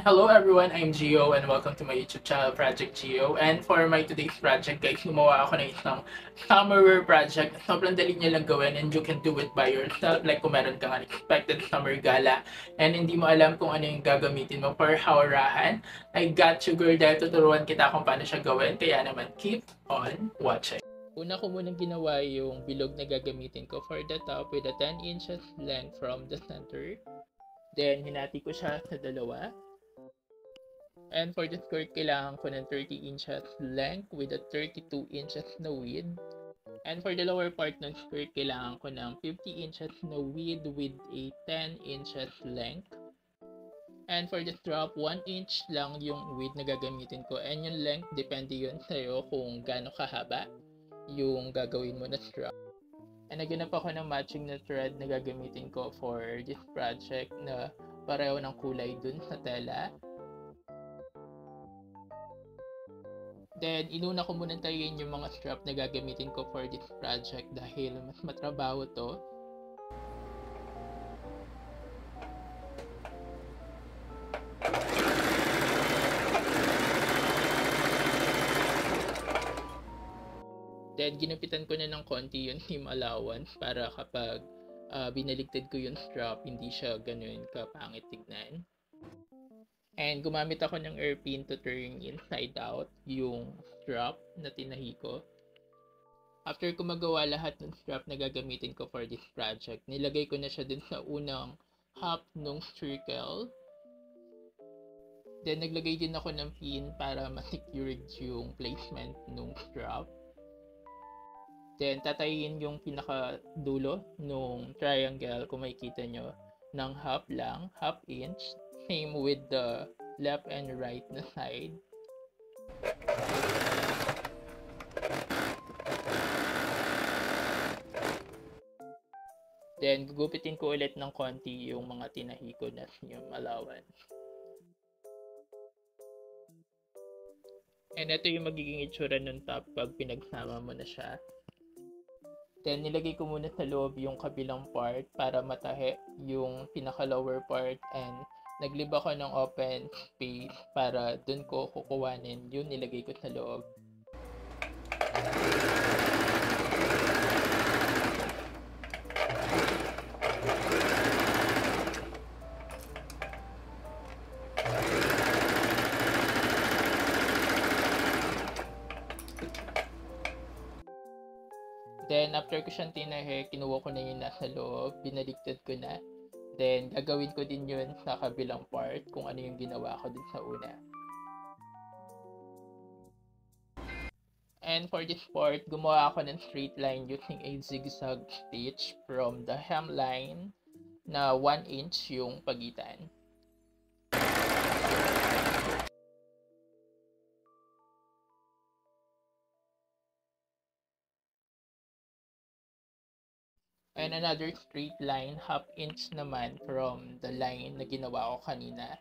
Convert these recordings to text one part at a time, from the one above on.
Hello everyone, I'm Gio and welcome to my YouTube channel, Project Gio. And for my today's project, guys, gumawa ako ng isang summer wear project. Sobrang dali niya lang gawin and you can do it by yourself. Like kung meron kang unexpected summer gala and hindi mo alam kung ano yung gagamitin mo for hawarahan, I got you girl dahil tuturuan kita kung paano siya gawin. Kaya naman, keep on watching. Una ko munang ginawa yung bilog na gagamitin ko for the top with a 10 inches length from the center. Then, hinati ko siya sa dalawa. And for the skirt, kailangan ko ng 30 inches length with a 32 inches na width. And for the lower part ng skirt, kailangan ko ng 50 inches na width with a 10 inches length. And for the strap, 1 inch lang yung width na gagamitin ko. And yung length, depende yun sa'yo kung gaano kahaba yung gagawin mo na strap. And naghanap ako ng matching na thread na gagamitin ko for this project na pareho ng kulay dun sa tela. Then, inuna ko muna tayin yung mga strap na gagamitin ko for this project dahil mas matrabaho to. Then, ginupitan ko na ng konti yung seam allowance para kapag binaligtad ko yung strap, hindi siya ganun kapangit tignan. And gumamit ako ng airpin to turn inside out yung strap na tinahi ko. After ko magawa lahat ng strap na gagamitin ko for this project, nilagay ko na siya dun sa unang half nung circle. Then, naglagay din ako ng pin para ma-secure yung placement nung strap. Then, tatayin yung pinaka-dulo nung triangle, kung makikita nyo, ng half lang, half inch. Same with the left and right na side. Then, gugupitin ko ulit ng konti yung mga tinahi ko na seam allowance. And ito yung magiging itsura ng top pag pinagsama mo na siya. Then, nilagay ko muna sa loob yung kabilang part para matahe yung pinaka-lower part and naglib ako ng open space para dun ko kukuwanin yung nilagay ko sa loob. Then, after ko siyang tinahe, kinuha ko na yung nasa loob, binaligtad ko na. Then, gagawin ko din yun sa kabilang part kung ano yung ginawa ko din sa una. And for this part, gumawa ako ng straight line using a zigzag stitch from the hemline na 1 inch yung pagitan. And another straight line, half inch naman from the line na ginawa ko kanina.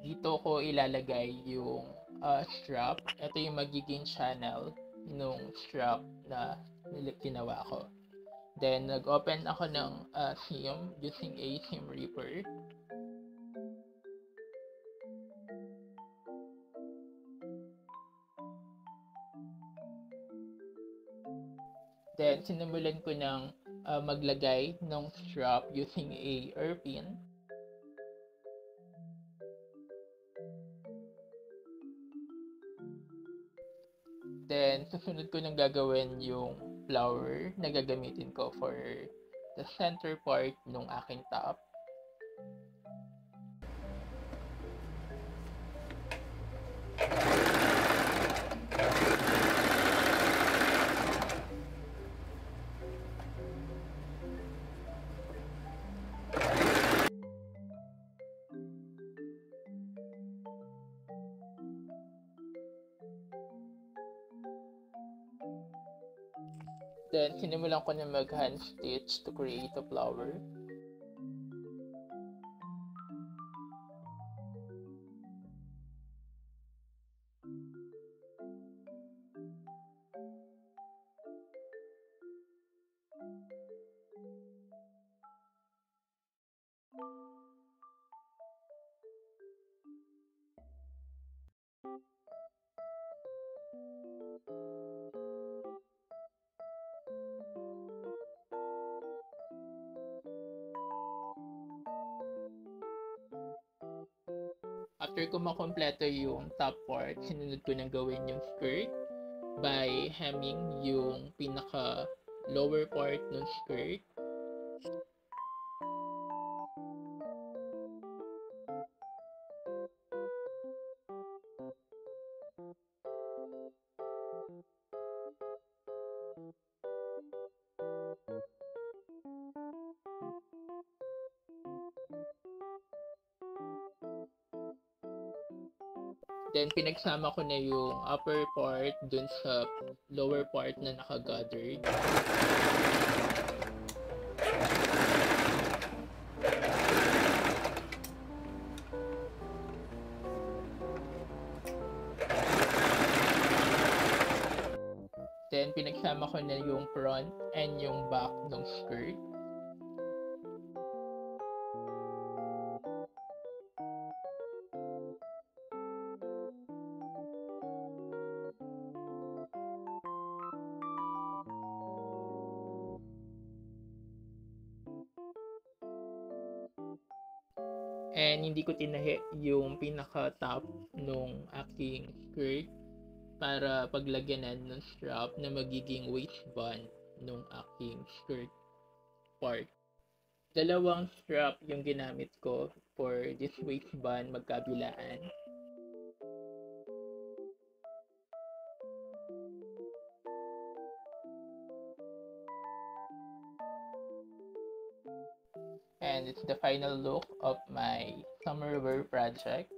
Dito ko ilalagay yung strap. Ito yung magiging channel nung strap na ginawa ko. Then, nag-open ako ng seam using a seam ripper. Then, sinimulan ko ng maglagay ng strap using a hairpin. Then, susunod ko nang gagawin yung flower na gagamitin ko for the center part nung aking top. Then, sinimulan ko na mag-hand stitch to create a flower. After ko makompleto yung top part, sinunod ko nang gawin yung skirt by hemming yung pinaka lower part ng skirt. Then, pinagsama ko na yung upper part dun sa lower part na naka-gathered. Then, pinagsama ko na yung front and yung back ng skirt. And hindi ko tinahi yung pinaka-top nung aking skirt para paglagyanan ng strap na magiging waistband nung aking skirt part. Dalawang strap yung ginamit ko for this waistband magkabilaan. And it's the final look of my summer wear project.